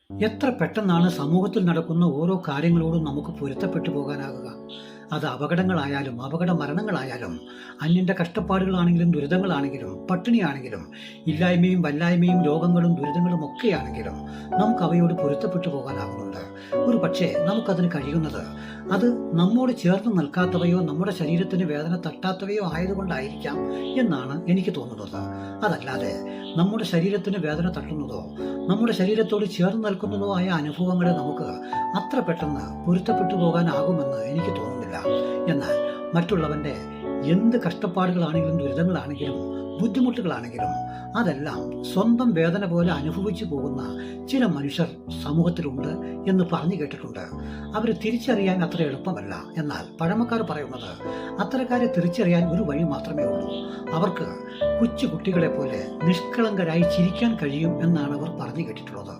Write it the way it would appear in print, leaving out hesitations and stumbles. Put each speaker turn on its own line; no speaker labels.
എത്ര പെട്ടെന്നാണ് സമൂഹത്തിൽ നടക്കുന്ന ഓരോ കാര്യങ്ങളോടും നമുക്ക് പൊരുത്തപ്പെട്ടു പോകാനാകുക. അത് അപകടങ്ങളായാലും അപകട മരണങ്ങളായാലും അന്യന്റെ കഷ്ടപ്പാടുകളാണെങ്കിലും ദുരിതങ്ങളാണെങ്കിലും പട്ടിണിയാണെങ്കിലും ഇല്ലായ്മയും വല്ലായ്മയും രോഗങ്ങളും ദുരിതങ്ങളും ഒക്കെയാണെങ്കിലും നമുക്ക് അവയോട് പൊരുത്തപ്പെട്ടു പോകാനാകുന്നുണ്ട്. ഒരു പക്ഷേ നമുക്കതിന് കഴിയുന്നത് അത് നമ്മോട് ചേർന്ന് നിൽക്കാത്തവയോ നമ്മുടെ ശരീരത്തിന് വേദന തട്ടാത്തവയോ ആയതുകൊണ്ടായിരിക്കാം എന്നാണ് എനിക്ക് തോന്നുന്നത്. അതല്ലാതെ നമ്മുടെ ശരീരത്തിന് വേദന തട്ടുന്നതോ നമ്മുടെ ശരീരത്തോട് ചേർന്ന് നിൽക്കുന്നതോ ആയ അനുഭവങ്ങളെ നമുക്ക് അത്ര പെട്ടെന്ന് പൊരുത്തപ്പെട്ടു പോകാനാകുമെന്ന് എനിക്ക് തോന്നുന്നില്ല. എന്നാൽ മറ്റുള്ളവന്റെ എന്ത് കഷ്ടപ്പാടുകളാണെങ്കിലും ദുരിതങ്ങളാണെങ്കിലും ബുദ്ധിമുട്ടുകളാണെങ്കിലും അതെല്ലാം സ്വന്തം വേദന പോലെ അനുഭവിച്ചു പോകുന്ന ചില മനുഷ്യർ സമൂഹത്തിലുണ്ട് എന്ന് പറഞ്ഞു കേട്ടിട്ടുണ്ട്. അവരെ തിരിച്ചറിയാൻ അത്ര എളുപ്പമല്ല. എന്നാൽ പഴമക്കാർ പറയുന്നത് അത്തരക്കാരെ തിരിച്ചറിയാൻ ഒരു വഴി മാത്രമേ ഉള്ളൂ. അവർക്ക് കൊച്ചു കുട്ടികളെ പോലെ നിഷ്കളങ്കരായി ചിരിക്കാൻ കഴിയും എന്നാണ് അവർ പറഞ്ഞു കേട്ടിട്ടുള്ളത്.